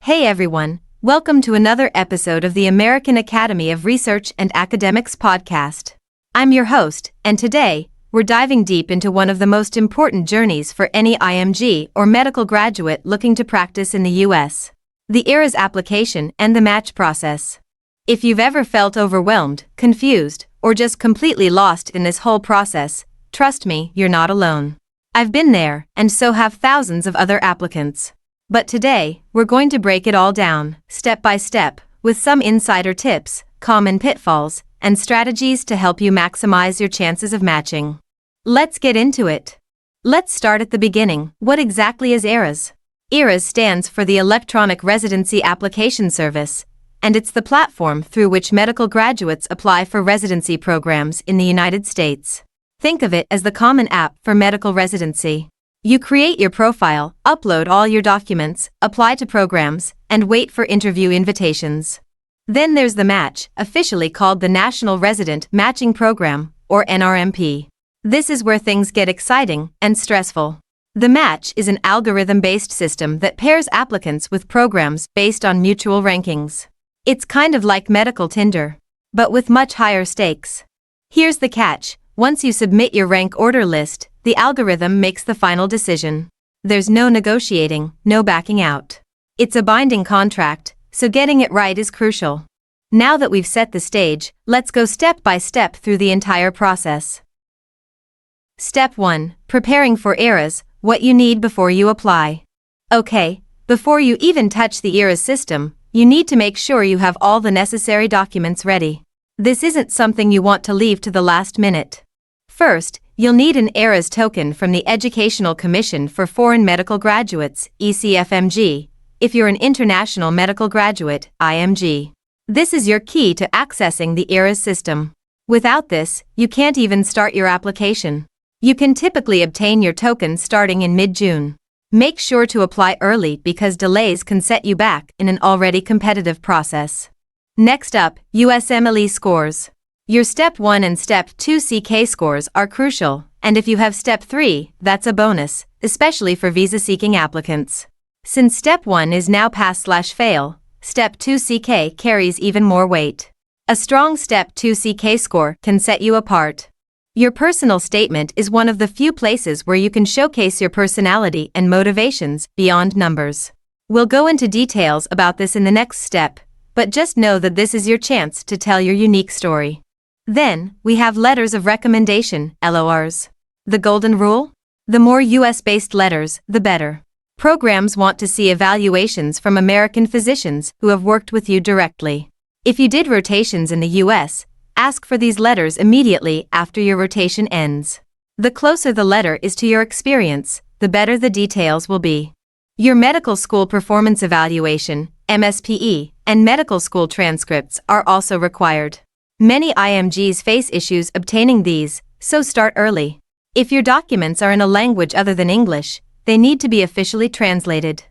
Hey everyone, welcome to another episode of the American Academy of Research and Academics podcast. I'm your host, and today, we're diving deep into one of the most important journeys for any IMG or medical graduate looking to practice in the US. The ERAS application and the match process. If you've ever felt overwhelmed, confused, or just completely lost in this whole process, trust me, you're not alone. I've been there, and so have thousands of other applicants. But today, we're going to break it all down, step by step, with some insider tips, common pitfalls, and strategies to help you maximize your chances of matching. Let's get into it. Let's start at the beginning. What exactly is ERAS? ERAS stands for the Electronic Residency Application Service, and it's the platform through which medical graduates apply for residency programs in the United States. Think of it as the common app for medical residency. You create your profile, upload all your documents, apply to programs, and wait for interview invitations. Then there's the match, officially called the National Resident Matching Program, or NRMP. This is where things get exciting and stressful. The match is an algorithm-based system that pairs applicants with programs based on mutual rankings. It's kind of like medical Tinder, but with much higher stakes. Here's the catch. Once you submit your rank order list, the algorithm makes the final decision. There's no negotiating, no backing out. It's a binding contract, so getting it right is crucial. Now that we've set the stage, let's go step by step through the entire process. Step 1. Preparing for ERAS, what you need before you apply. Okay, before you even touch the ERAS system, you need to make sure you have all the necessary documents ready. This isn't something you want to leave to the last minute. First, you'll need an ERAS token from the Educational Commission for Foreign Medical Graduates, ECFMG, if you're an international medical graduate, IMG. This is your key to accessing the ERAS system. Without this, you can't even start your application. You can typically obtain your token starting in mid-June. Make sure to apply early because delays can set you back in an already competitive process. Next up, USMLE scores. Your Step 1 and Step 2 CK scores are crucial, and if you have Step 3, that's a bonus, especially for visa-seeking applicants. Since Step 1 is now pass/fail, Step 2 CK carries even more weight. A strong Step 2 CK score can set you apart. Your personal statement is one of the few places where you can showcase your personality and motivations beyond numbers. We'll go into details about this in the next step, but just know that this is your chance to tell your unique story. Then, we have letters of recommendation, LORs. The golden rule? The more US-based letters, the better. Programs want to see evaluations from American physicians who have worked with you directly. If you did rotations in the US, ask for these letters immediately after your rotation ends. The closer the letter is to your experience, the better the details will be. Your medical school performance evaluation, MSPE, and medical school transcripts are also required. Many IMGs face issues obtaining these, so start early. If your documents are in a language other than English, they need to be officially translated.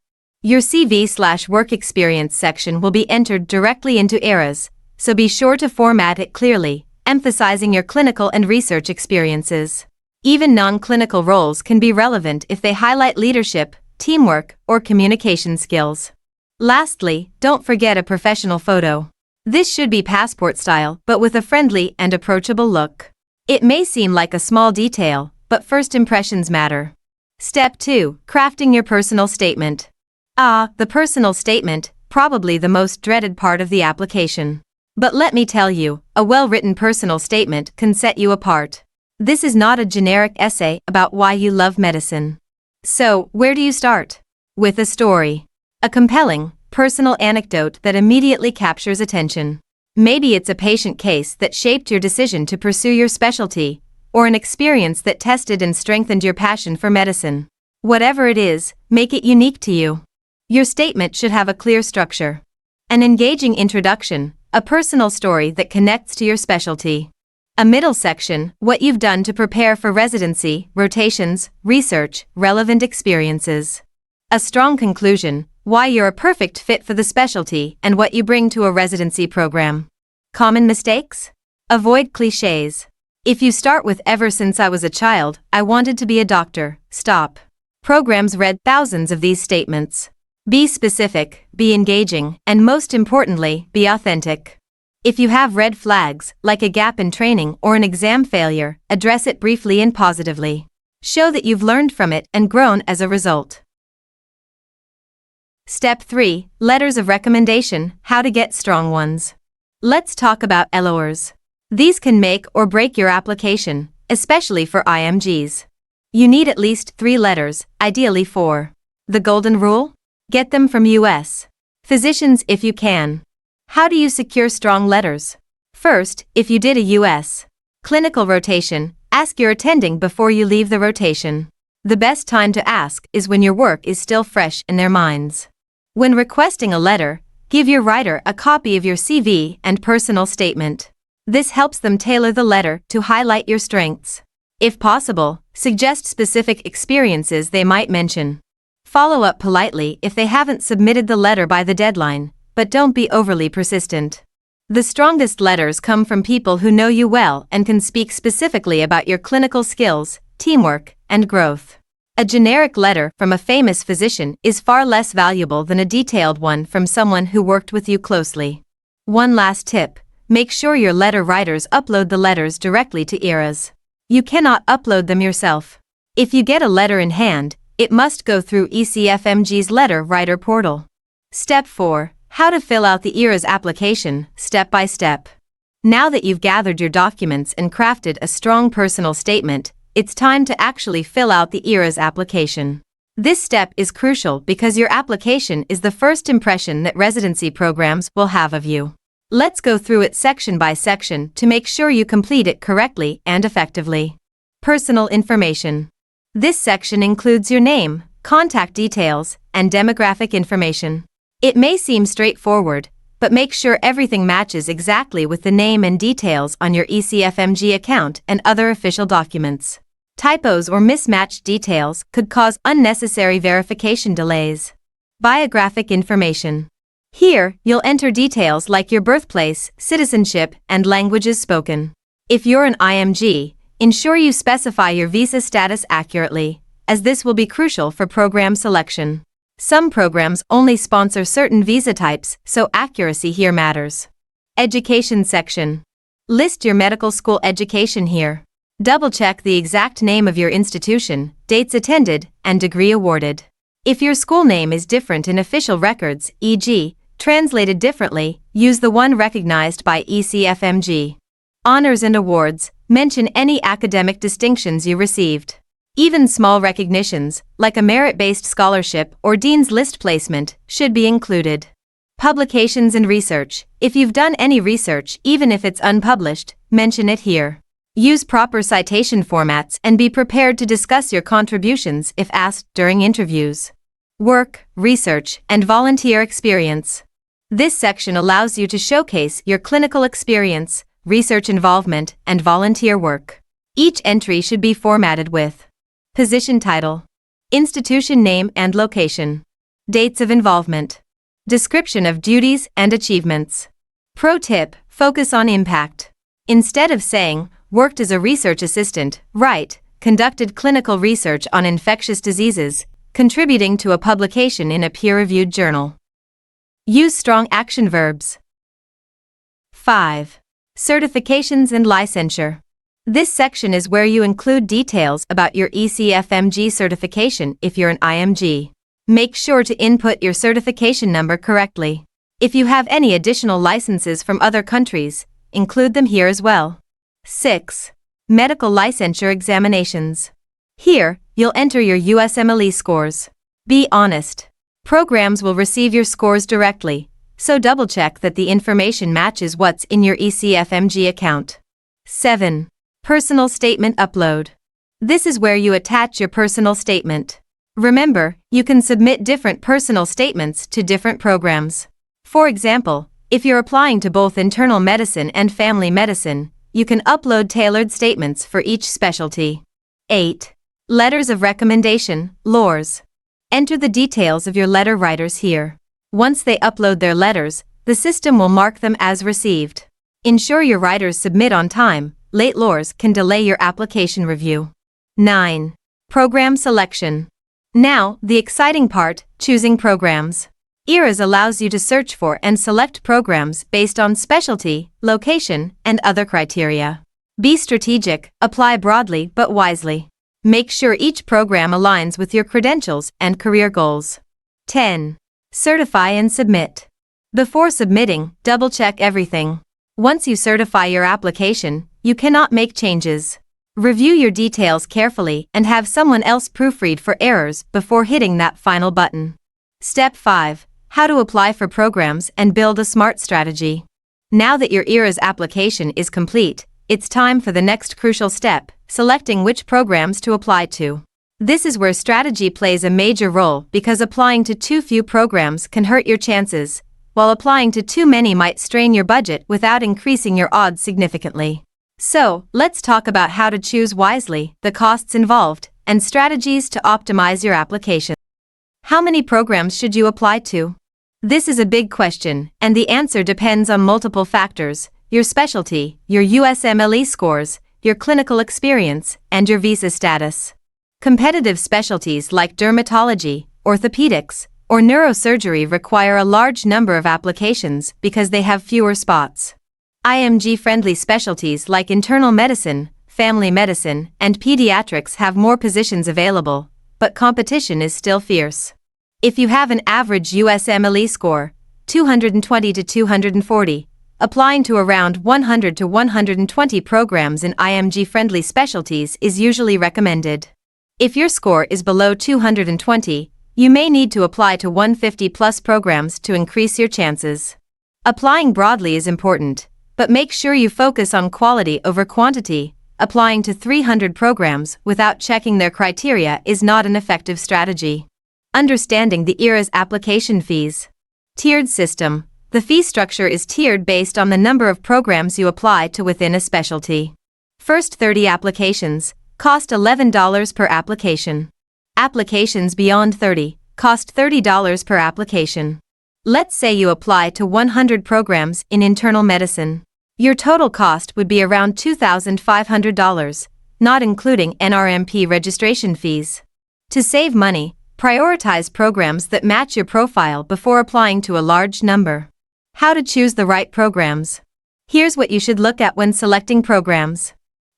Your CV/work experience section will be entered directly into ERAS, so be sure to format it clearly, emphasizing your clinical and research experiences. Even non-clinical roles can be relevant if they highlight leadership, teamwork, or communication skills. Lastly, don't forget a professional photo. This should be passport style, but with a friendly and approachable look. It may seem like a small detail, but first impressions matter. Step 2. Crafting your personal statement. The personal statement, probably the most dreaded part of the application. But let me tell you, a well-written personal statement can set you apart. This is not a generic essay about why you love medicine. So, where do you start? With a story. A compelling, personal anecdote that immediately captures attention. Maybe it's a patient case that shaped your decision to pursue your specialty, or an experience that tested and strengthened your passion for medicine. Whatever it is, make it unique to you. Your statement should have a clear structure. An engaging introduction, a personal story that connects to your specialty. A middle section, what you've done to prepare for residency, rotations, research, relevant experiences. A strong conclusion, why you're a perfect fit for the specialty and what you bring to a residency program. Common mistakes? Avoid cliches. If you start with "ever since I was a child, I wanted to be a doctor," stop. Programs read thousands of these statements. Be specific, be engaging, and most importantly, be authentic. If you have red flags, like a gap in training or an exam failure, address it briefly and positively. Show that you've learned from it and grown as a result. Step 3. Letters of recommendation, how to get strong ones. Let's talk about LORs. These can make or break your application, especially for IMGs. You need at least 3 letters, ideally 4. The golden rule? Get them from US physicians if you can. How do you secure strong letters? First, if you did a US clinical rotation, ask your attending before you leave the rotation. The best time to ask is when your work is still fresh in their minds. When requesting a letter, give your writer a copy of your CV and personal statement. This helps them tailor the letter to highlight your strengths. If possible, suggest specific experiences they might mention. Follow up politely if they haven't submitted the letter by the deadline, but don't be overly persistent. The strongest letters come from people who know you well and can speak specifically about your clinical skills, teamwork, and growth. A generic letter from a famous physician is far less valuable than a detailed one from someone who worked with you closely. One last tip, make sure your letter writers upload the letters directly to ERAS. You cannot upload them yourself. If you get a letter in hand, it must go through ECFMG's letter writer portal. Step 4. How to fill out the ERAS application, step by step. Now that you've gathered your documents and crafted a strong personal statement, it's time to actually fill out the ERAS application. This step is crucial because your application is the first impression that residency programs will have of you. Let's go through it section by section to make sure you complete it correctly and effectively. Personal information. This section includes your name, contact details, and demographic information. It may seem straightforward, but make sure everything matches exactly with the name and details on your ECFMG account and other official documents. Typos or mismatched details could cause unnecessary verification delays. Biographic information. Here, you'll enter details like your birthplace, citizenship, and languages spoken. If you're an IMG, ensure you specify your visa status accurately, as this will be crucial for program selection. Some programs only sponsor certain visa types, so accuracy here matters. Education section. List your medical school education here. Double-check the exact name of your institution, dates attended, and degree awarded. If your school name is different in official records, e.g., translated differently, use the one recognized by ECFMG. Honors and awards. Mention any academic distinctions you received. Even small recognitions, like a merit-based scholarship or Dean's List placement, should be included. Publications and research. If you've done any research, even if it's unpublished, mention it here. Use proper citation formats and be prepared to discuss your contributions if asked during interviews. Work, research, and volunteer experience. This section allows you to showcase your clinical experience, research involvement, and volunteer work. Each entry should be formatted with position title, institution name and location, dates of involvement, description of duties and achievements. Pro tip, focus on impact. Instead of saying, worked as a research assistant, write, conducted clinical research on infectious diseases, contributing to a publication in a peer-reviewed journal. Use strong action verbs. 5. Certifications and licensure. This section is where you include details about your ECFMG certification if you're an IMG. Make sure to input your certification number correctly. If you have any additional licenses from other countries, include them here as well. 6. Medical licensure examinations. Here, you'll enter your USMLE scores. Be honest. Programs will receive your scores directly, so double-check that the information matches what's in your ECFMG account. 7. Personal statement upload. This is where you attach your personal statement. Remember, you can submit different personal statements to different programs. For example, if you're applying to both internal medicine and family medicine, you can upload tailored statements for each specialty. 8. Letters of recommendation, LORs. Enter the details of your letter writers here. Once they upload their letters, the system will mark them as received. Ensure your writers submit on time. Late LORs can delay your application review. 9. Program selection. Now, the exciting part, choosing programs. ERAS allows you to search for and select programs based on specialty, location, and other criteria. Be strategic, apply broadly but wisely. Make sure each program aligns with your credentials and career goals. 10. Certify and submit. Before submitting, double-check everything. Once you certify your application, you cannot make changes. Review your details carefully and have someone else proofread for errors before hitting that final button. Step 5. How to apply for programs and build a smart strategy. Now that your ERAS application is complete, it's time for the next crucial step, selecting which programs to apply to. This is where strategy plays a major role because applying to too few programs can hurt your chances, while applying to too many might strain your budget without increasing your odds significantly. So, let's talk about how to choose wisely, the costs involved, and strategies to optimize your application. How many programs should you apply to? This is a big question, and the answer depends on multiple factors: your specialty, your USMLE scores, your clinical experience, and your visa status. Competitive specialties like dermatology, orthopedics, or neurosurgery require a large number of applications because they have fewer spots. IMG-friendly specialties like internal medicine, family medicine, and pediatrics have more positions available, but competition is still fierce. If you have an average USMLE score, 220 to 240, applying to around 100 to 120 programs in IMG-friendly specialties is usually recommended. If your score is below 220, you may need to apply to 150-plus programs to increase your chances. Applying broadly is important, but make sure you focus on quality over quantity. Applying to 300 programs without checking their criteria is not an effective strategy. Understanding the ERAS application fees. Tiered system. The fee structure is tiered based on the number of programs you apply to within a specialty. First 30 applications cost $11 per application. Applications beyond 30 cost $30 per application. Let's say you apply to 100 programs in internal medicine. Your total cost would be around $2,500, not including NRMP registration fees. To save money, prioritize programs that match your profile before applying to a large number. How to choose the right programs. Here's what you should look at when selecting programs.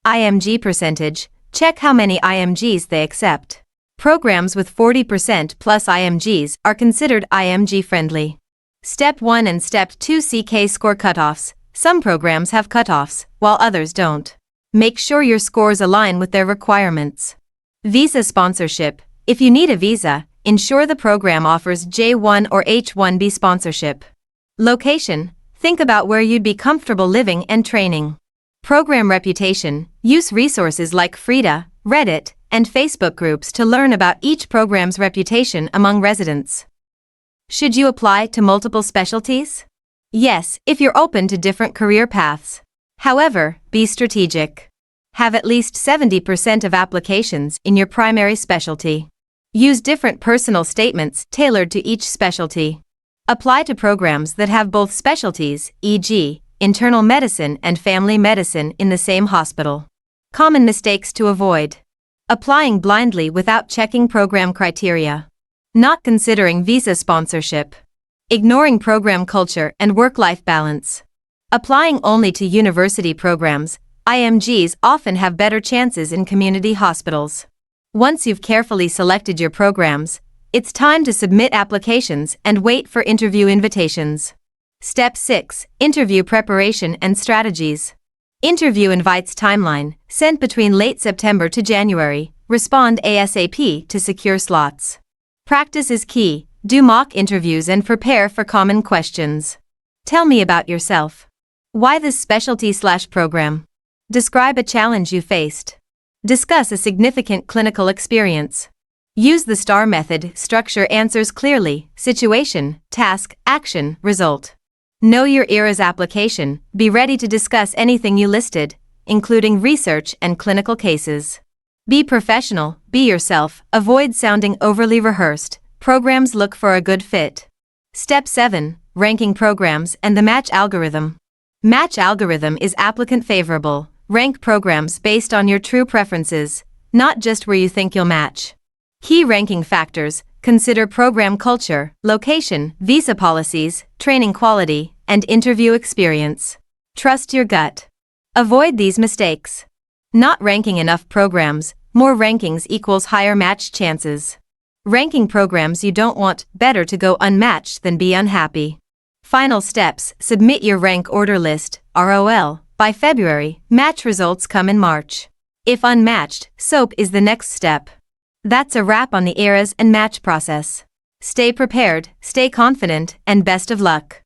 IMG percentage. Check how many IMGs they accept. Programs with 40% plus IMGs are considered IMG-friendly. Step 1 and Step 2 CK score cutoffs. Some programs have cutoffs, while others don't. Make sure your scores align with their requirements. Visa sponsorship. If you need a visa, ensure the program offers J1 or H1B sponsorship. Location. Think about where you'd be comfortable living and training. Program reputation. Use resources like Frida, Reddit, and Facebook groups to learn about each program's reputation among residents. Should you apply to multiple specialties? Yes, if you're open to different career paths. However, be strategic. Have at least 70% of applications in your primary specialty. Use different personal statements tailored to each specialty. Apply to programs that have both specialties, e.g., internal medicine and family medicine in the same hospital. Common mistakes to avoid. Applying blindly without checking program criteria. Not considering visa sponsorship. Ignoring program culture and work-life balance. Applying only to university programs. IMGs often have better chances in community hospitals. Once you've carefully selected your programs, it's time to submit applications and wait for interview invitations. Step 6. Interview preparation and strategies. Interview invites timeline, sent between late September to January. Respond ASAP to secure slots. Practice is key. Do mock interviews and prepare for common questions. Tell me about yourself. Why this specialty/program? Describe a challenge you faced. Discuss a significant clinical experience. Use the STAR method. Structure answers clearly: situation, task, action, result. Know your ERAS application. Be ready to discuss anything you listed, including research and clinical cases. Be professional, be yourself, avoid sounding overly rehearsed. Programs look for a good fit. Step 7. Ranking programs and the match algorithm. Match algorithm is applicant favorable. Rank programs based on your true preferences, not just where you think you'll match. Key ranking factors: consider program culture, location, visa policies, training quality, and interview experience. Trust your gut. Avoid these mistakes. Not ranking enough programs. More rankings equals higher match chances. Ranking programs you don't want, better to go unmatched than be unhappy. Final steps: submit your rank order list, ROL, by February. Match results come in March. If unmatched, SOAP is the next step. That's a wrap on the ERAS and match process. Stay prepared, stay confident, and best of luck.